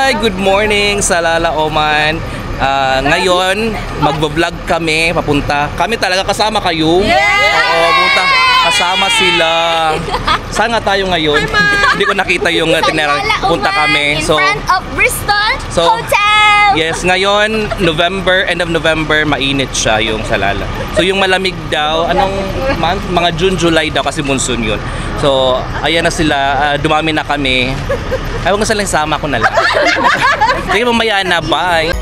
Hi! Good morning sa Lala Oman. Ngayon, magbo-vlog kami, papunta. Kami talaga kasama kayo. Oo, pumunta. Kasama sila. Saan nga tayo ngayon? Hindi ko nakita yung itinerary. Punta kami. In front of Bristol Hotel! Yes, ngayon, end of November, mainit siya yung Salala. So yung malamig daw, anong month? Mga June, July daw kasi monsoon yun. So, ayan na sila, dumami na kami. Ayaw nga silang sama ko na lang. Sige, mamaya na, bye!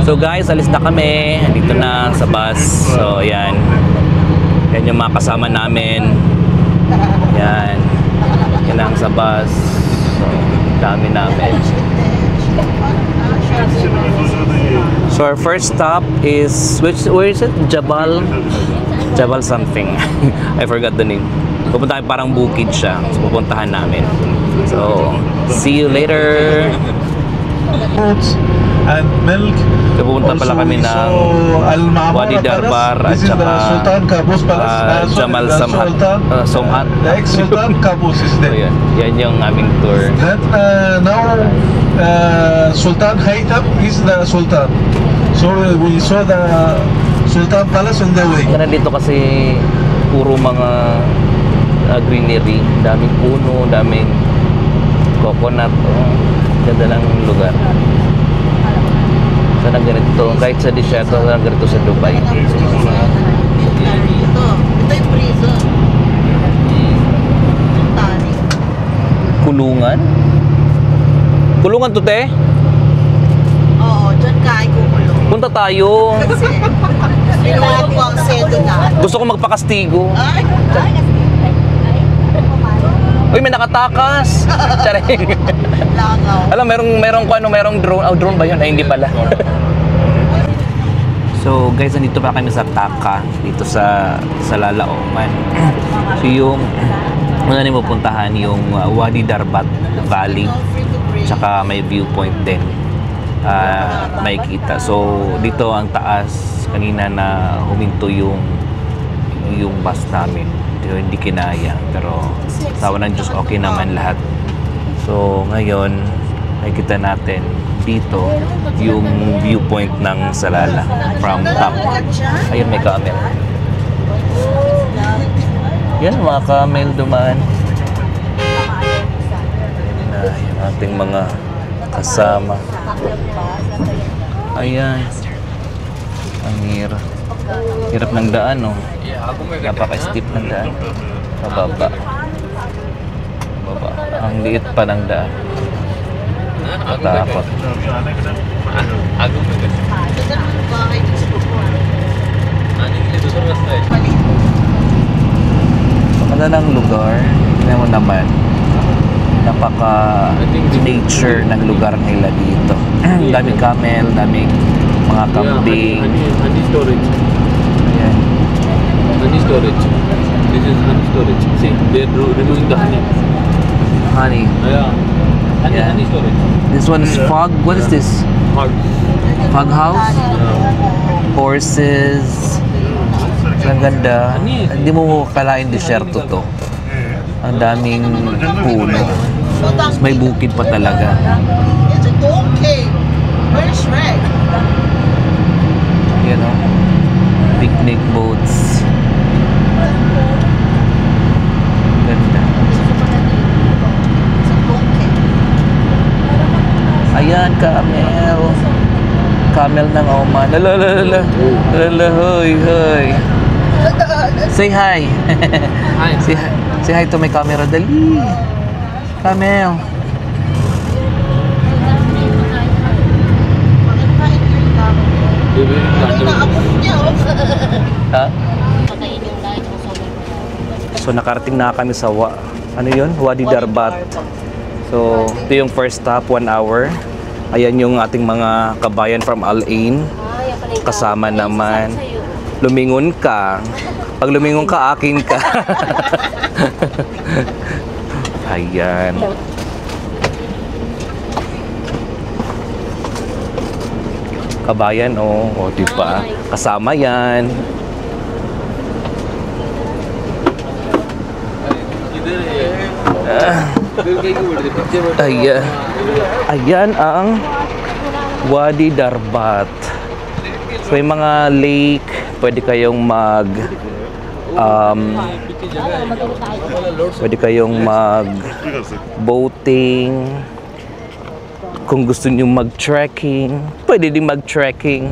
So guys, alis na kami. Dito na sa bus. So ayan. Yan yung mga kasama namin. Yan. Yan lang sa bus. So, dami namin. So our first stop is, where is it? Jabal something. I forgot the name. Pupunta kami, parang bukid siya. So pupuntahan namin. So, see you later. And milk. Pupunta pala kami ng Wadi Darbar at saka Jamal Somhat. The ex-Sultan Qaboos is there. Yan yung aming tour. That now Sultan Haytham is the Sultan. So we saw the Sultan Palace on the way. Dito kasi puro mga greenery, daming puno, daming coconut. Ganda ng lugar. Sana ganito, kahit sa disyerto, sana ganito sa Dubai. Ito yung prison. Kulungan? Kulungan to, te? Oo, dyan ka ay kukulong. Punta tayo. Kasi, pinuha ko ang sedo na. Gusto ko magpakastigo. Ay, Uy, may nakatakas. Charing. langaw. Alam, merong drone. Oh, drone ba yun? Ay, hindi pala. So, guys, nandito pa kami sa Taka. Dito sa Lala Oman. So, yung una namin pupuntahan yung Wadi Darbat Valley. Tsaka may viewpoint din. May kita. So, dito ang taas. Kanina na huminto yung bus namin. Hindi kinaya, pero sawa ng Diyos, okay naman lahat. So ngayon nakikita natin dito yung viewpoint ng Salala from top. Ayun, may camel. Yan, mga camel dumaan. Yung ating mga kasama. Ayan, ang hirap ng daan, no? Napaka-steep ng daan. Mababa. Ang liit pa ng daan. Matakot. Maganda ng lugar. Tingnan mo naman. Napaka-nature ng lugar nila dito. Daming camel, daming mga kambing. Ayan. Honey storage. This is honey storage. See, they are removing the honey. Honey. Yeah. Honey storage. This one is fog. What is this? Fog house? Horses. Ang ganda. Hindi mo kalain disyerto to. Ang daming puno. May bukid pa talaga. It's a gold cave. Where's Shrek? Yan o. Picnic boats. Ganda. Ayan, camel. Camel ng Oman. Lala, hoy. Say hi. Hi. Say hi to my camera. Dali. Camel. Ha? So nakarating na kami sa Wadi Darbat. So ito yung first stop, 1 hour. Ayan yung ating mga kabayan from Al Ain. Kasama naman. Lumingon ka. Pag lumingon ka, akin ka. Ayan. kabayan, o diba? Kasama yan. Ayan. Ayan ang Wadi Darbat. So, may mga lake, pwede kayong boating. Kung gusto niyo mag-trekking, pwede din mag-trekking.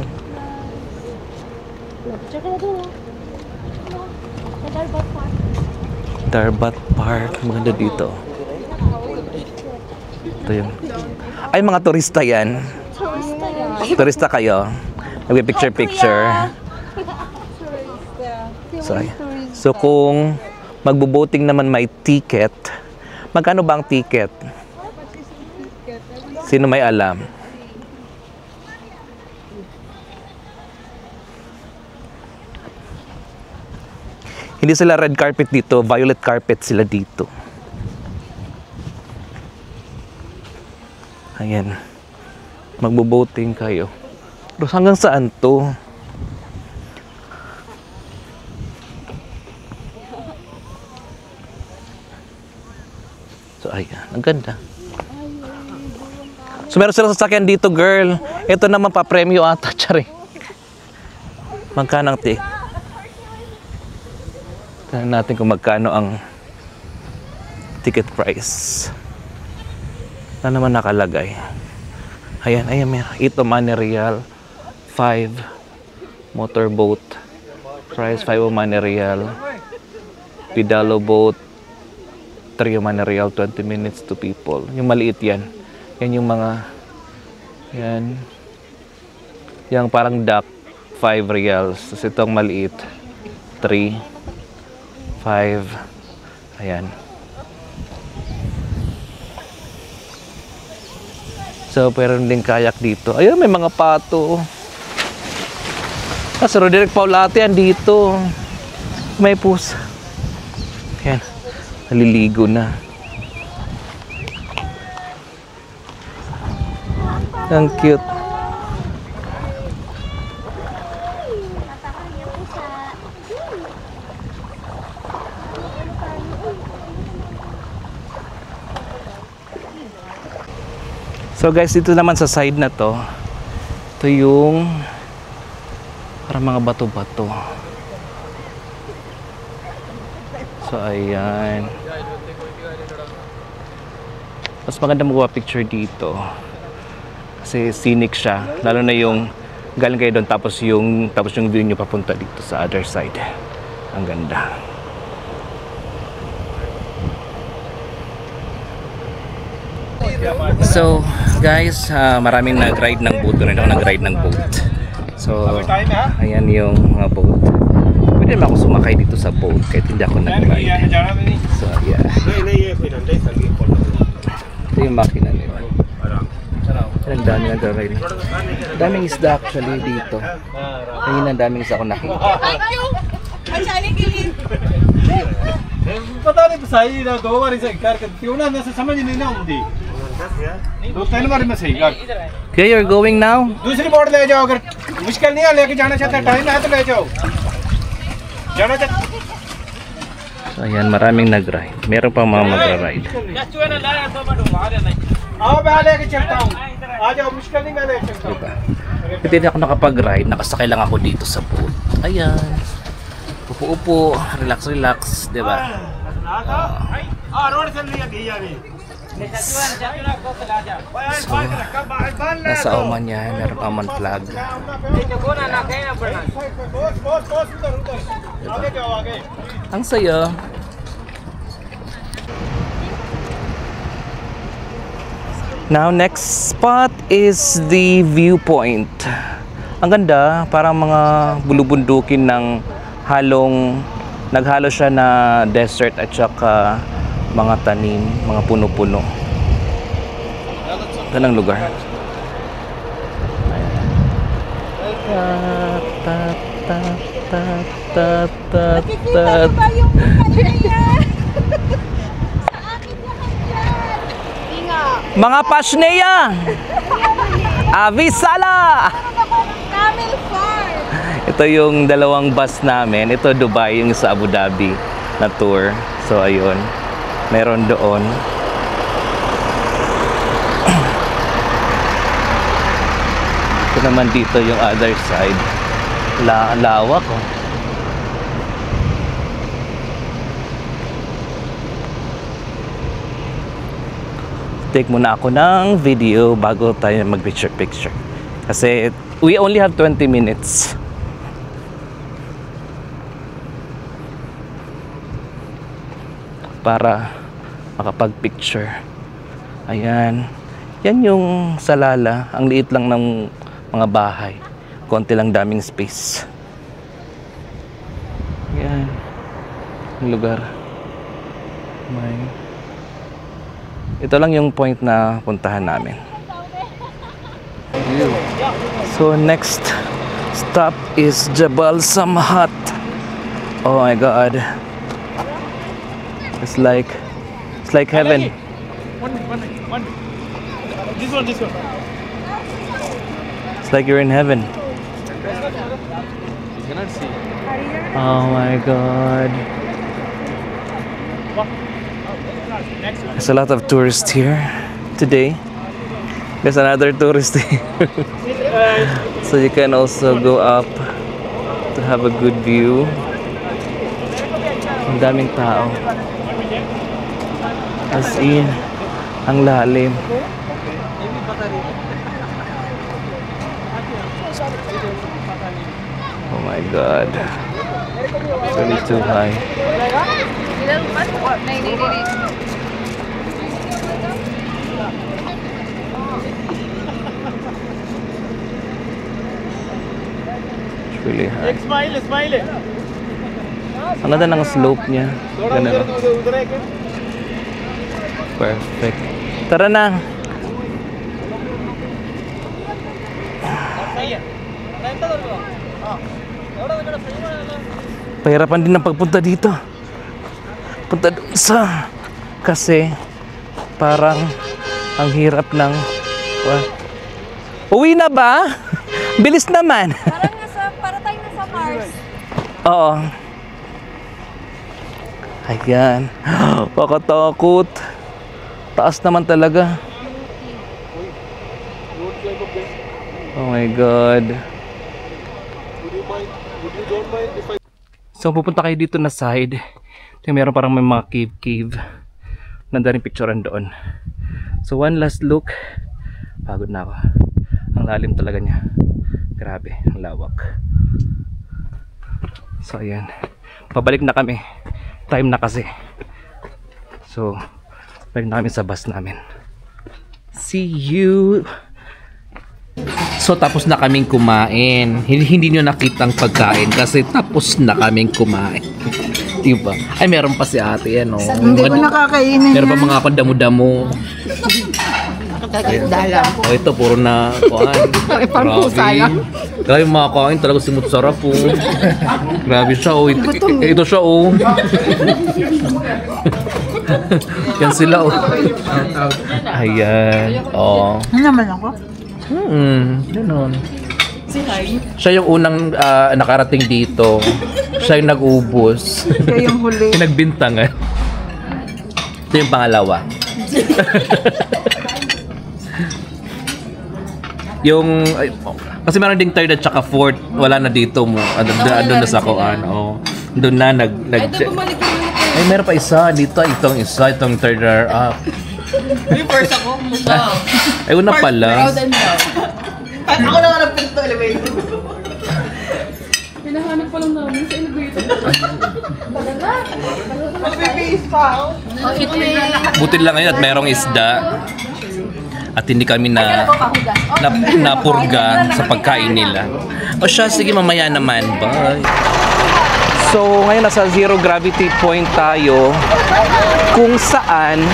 Darbat Park, maganda dito. Ito yung... Ay, mga turista yan. Turista kayo. Nagpipicture-picture. So, kung magbo-boating naman may ticket, magkano ba ang ticket? Sino may alam? Hindi sila red carpet dito, violet carpet sila dito. Ayan. Magbo-boating kayo. Pero hanggang saan to? So, ayan. Ang ganda. So, meron silang sasakyan dito, girl. Ito naman pa-premyo ata, tsari. Magkano ang tignan natin kung magkano ang ticket price. Na naman nakalagay. Ayan, ayan, meron. Ito, Money Real. 5 motorboat. Price 5 Money Real. Pidalo boat. 3 Money Real. 20 minutes to people. Yung maliit yan. Yan yung mga, yan. Yung parang duck, 5 reals. Tapos itong maliit, 3, 5. Ayan. So, pero din kayak dito. Ayun, may mga pato. Sir Roderick Paulate yan dito. May pusa. Ayan. Naliligo na. Ang cute. So guys, dito naman sa side na to, ito yung parang mga bato-bato. So ayan. Mas maganda magawa picture dito. Kasi scenic siya. Lalo na yung galing kayo doon tapos yung view nyo papunta dito sa other side. Ang ganda. So, guys, maraming nag-ride ng boat. Doon ako nag-ride ng boat. So, ayan yung mga boat. Pwede naman ako sumakay dito sa boat kahit hindi ako nag-ride. So, yeah. Ito yung makina nila. Ang dami nag-ride. Daming isda actually dito. Ngayon ang daming isda ako nakita. पता नहीं सही ना 2 बार से करके क्यों ना मैं समझ नहीं ना आती 2-3 बार में सही कर Okay, you're going now? दूसरी बोट ले जाओ अगर मुश्किल नहीं है लेके जाना चाहते टाइम है तो ले जाओ जाना चाहते So, ayan, maraming nag-ride. Meron pa mga mag-ride. आओ मैं लेके चलता हूं आ जाओ मुश्किल नहीं मैं ले चलता हूं Diba? Hindi ako nakapag-ride. Nakasakay lang ako dito sa boat. Ayan. Upo-upo. Relax-relax. Diba? Road चल रही है भैया ने So, nasa Oman yan. Meron Oman flag. Ang saya. Now, next spot is the viewpoint. Ang ganda. Parang mga bulubundukin ng naghalo siya na desert at saka mga tanim, mga puno-puno. Ganang lugar. Mga pasneya! Avisala! Camel Farm. Ito yung dalawang bus namin. Ito Dubai, yung sa Abu Dhabi na tour. So ayun, meron doon. Ito naman dito yung other side. Lawak oh. Take muna ako ng video bago tayo mag-picture. Kasi we only have 20 minutes. Para makapag-picture. Ayan. Yan yung Salalah. Ang liit lang ng mga bahay. Konti lang daming space. Ayan. Ang lugar. Ito lang yung point na puntahan namin. So next stop is Jabal Samhat. Oh my God. It's like heaven. One. This one. It's like you're in heaven. You cannot see. Oh my God. There's a lot of tourists here today. There's another tourist here. So you can also go up to have a good view. Ang daming tao. As in, ang lalim. Oh my God. It's really too high. It's really high. Smile. Ang ganda ng slope niya. Ganda. Perfect. Tara na. Pahirapan din ang pagpunta dito. Punta doon sa... Kasi parang ang hirap ng... Uwi na ba? Bilis naman. Para tayo nasa Mars. Oo. Ayan. Pakatakot. Taas naman talaga. Oh my God. So pupunta kayo dito na side. Ito meron parang may mga cave. Nanda rin picturean doon. So one last look. Pagod na ako. Ang lalim talaga niya. Grabe, ang lawak. So ayan. Pabalik na kami. Time na kasi. So balik na kami sa bus namin. See you. So tapos na kaming kumain. Hindi nyo nakitang pagkain kasi tapos na kaming kumain. Diba? Ay meron pa si ate yan oh. Hindi ko nakakainin Meron pa mga ako damo-damo. Dalam. Oh ito puro na kuhaan. Grabe mga kain talaga simut sarap po. Grabe siya oh. Ito siya oh. Yan sila oh. Ayan. Oh. Ano naman ako? Ganun. Siya yung unang nakarating dito. Siya yung nag-ubos. Siya yung huli. Yung nagbintangan. Ito yung pangalawa. Yung kasi meron ding third at saka fourth, wala na dito mo. Doon na sa kuan. Oh. Doon na Ay meron pa isa dito, itong third runner up. Yung first ako. Ay una pala. Ako na nga nagpinto elevator. Pinahanap pa lang namin sa elevator. Mag-face pa. Buti lang ngayon at merong isda. At hindi kami napurga sa pagkain nila. O siya, sige mamaya naman. Bye. So ngayon nasa zero gravity point tayo kung saan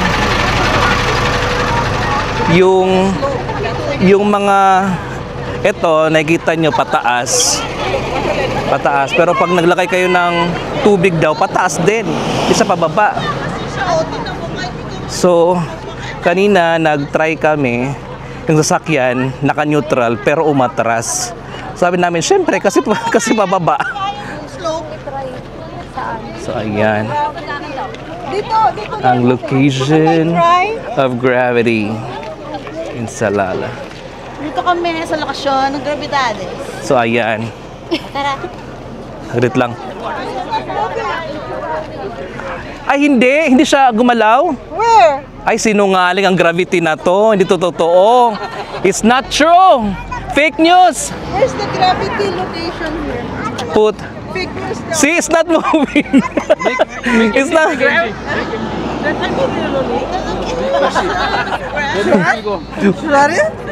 yung mga ito nakikita nyo pataas pero pag naglakay kayo ng tubig daw pataas din, isa pababa. So kanina nag-try kami yung sasakyan naka-neutral pero umatras. Sabi namin, syempre, kasi pababa. So, ayan. Dito. Ang location of gravity in Salala. Dito kami sa lokasyon ng Gravidades. So, ayan. Tara. Saglit lang. Ay, hindi siya gumalaw. Where? Ay, sinungaling ang gravity na to. Hindi to totoo. It's not true. Fake news. Where's the gravity location here? Put. Fake news daw. See, it's not moving. It's not.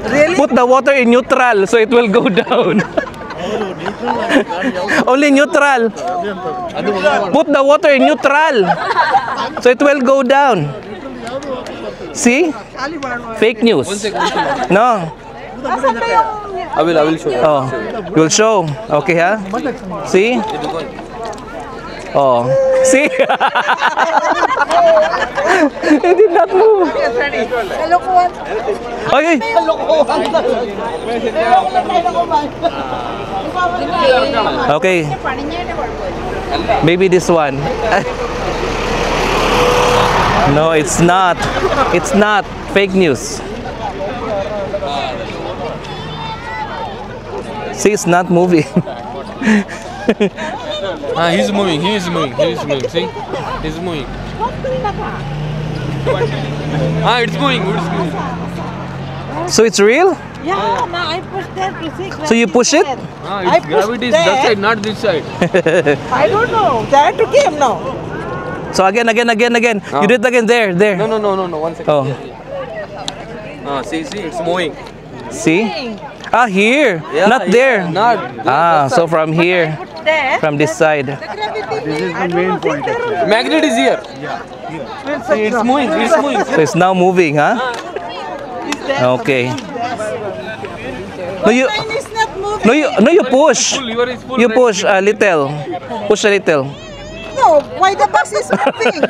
Really? Put the water in neutral so it will go down. Only neutral. Put the water in neutral so it will go down. See? Fake news. No. I will show you. Oh, you'll show. Okay, ha? See? Oh. See? It did not move. Kalokohan. Okay. Okay. Maybe this one. No, it's not. It's not. Fake news. See, it's not moving. He's moving. See? He's moving. It's moving. So it's real? Yeah, I pushed that to see. So you push it? It's gravity is that side, not this side. I don't know. That to came now. So again. You did it again. There. No. 1 second. Oh, See, it's moving. see? Ah, here. Yeah, Not there. Not. Ah, so from here. There. From this side. This is the main point. Magnet is here. See, it's moving. So it's now moving, huh? Okay. No, you. Mine is not moving. No, you push. Full lever is full. You push a little. Push a little. No, why the bus is moving?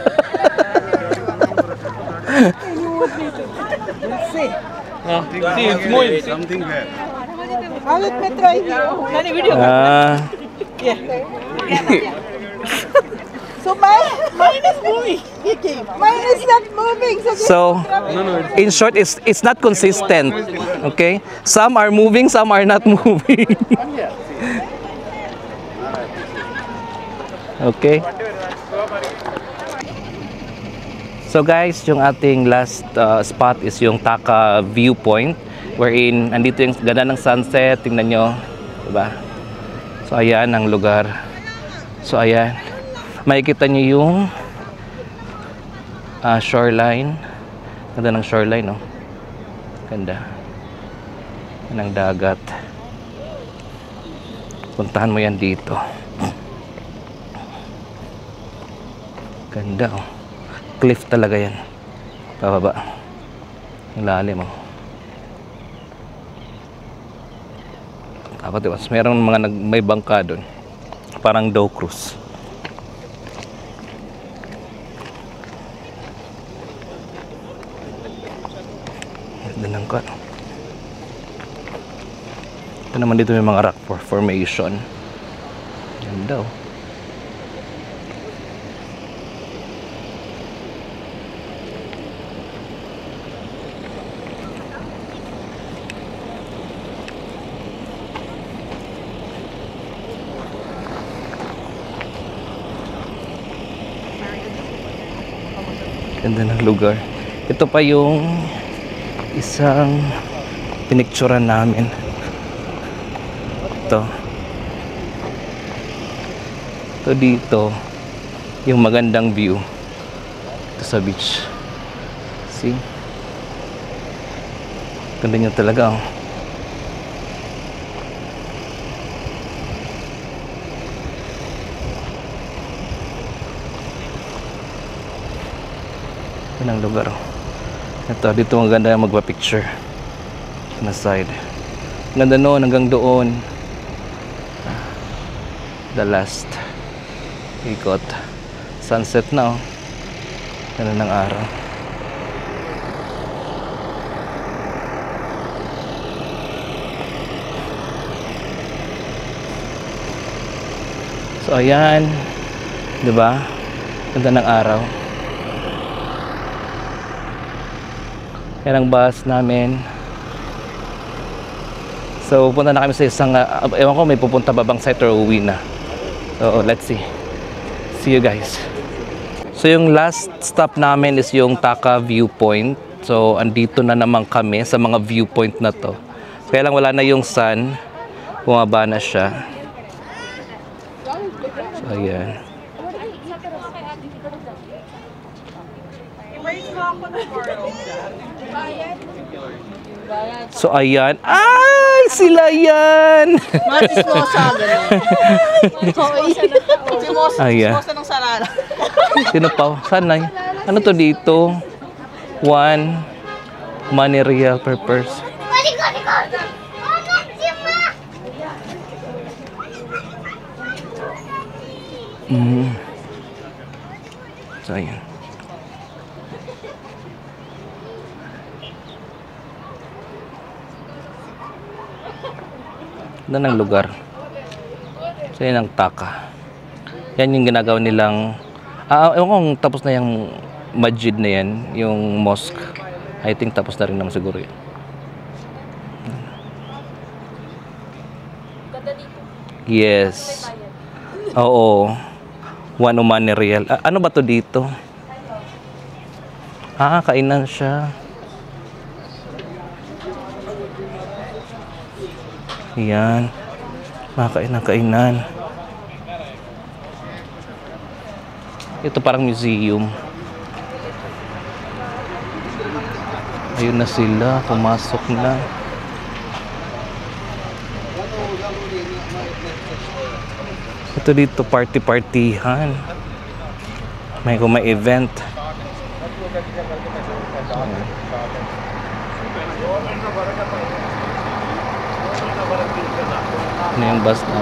See, See, it's moving. Something there. let me try here. So mine is moving. Mine is not moving. So, in short, it's not consistent. Okay? Some are moving, some are not moving. Okay? So guys, yung ating last spot is yung Taka viewpoint, wherein andito yung ganda ng sunset, tingnan nyo, diba? So ayan ang lugar. So ayan, makikita nyo yung shoreline. Ganda ng shoreline, no? Ganda. Yan ang dagat. Puntahan mo yan dito. Ganda, oh. Cliff talaga yan. Pababa. Ang lalim, oh. Dapat diba, mayroong mga may bangka doon. Parang dow cruise. Ganda ng kat. Ito naman dito may mga rock formation. Ganda, oh. Ganda ng lugar. Ito pa yung isang pinicturan namin. Ito dito yung magandang view ito sa beach. See? Ganda niya talaga, oh. Ang lugar, oh. Ito, dito maganda magpa-picture na side. Ganda noon hanggang doon. The last ikot. Sunset na, oh. Ganda ng araw. So ayan, 'di ba? Ganda ng araw. Yan ang bus namin. So pupunta na kami sa isang ewan ko may pupunta ba bang site or uwi na. So let's see. See you guys. So yung last stop namin is yung Taka Viewpoint. So andito na naman kami sa mga viewpoint na to. Kaya lang wala na yung sun. Bumaba na siya. So ayan. So ayan. Ay! Sila yan! Matismosa, gano'n. Ayan. Matismosa ng sarala. Sino pa? Sana? Ano to dito? 1 money real per person. So ayan. Ganda ng lugar. So yan ang Taka. Yan yung ginagawa nilang ewan ko kung tapos na yung masjid na yan, yung mosque. I think tapos na rin naman siguro yun. Yes. Oo. 1 money real. Ano ba to dito? Kainan siya. Yan. Kainan. Ito parang museum. Ayun na sila. Pumasok na. Ito dito party-partihan. May event. Ano yung bus na?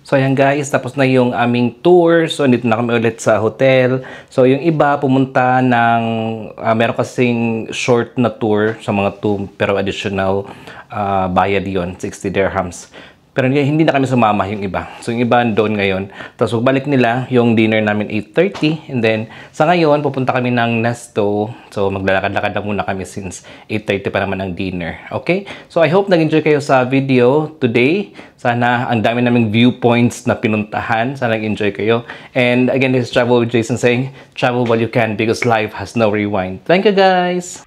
So ayan guys, tapos na yung aming tour. So dito na kami ulit sa hotel. So yung iba pumunta ng meron kasing short na tour sa mga 2 pero additional bayad yon 60 dirhams. Pero hindi na kami sumama yung iba. So yung iba doon ngayon. Tapos balik nila yung dinner namin 8:30. And then sa ngayon pupunta kami ng Nesto. So maglalakad-lakad na muna kami since 8:30 pa naman ang dinner. Okay? So I hope nag-enjoy kayo sa video today. Sana ang dami naming viewpoints na pinuntahan. Sana nag-enjoy kayo. And again, this is Travel with Jason saying, travel while you can because life has no rewind. Thank you guys!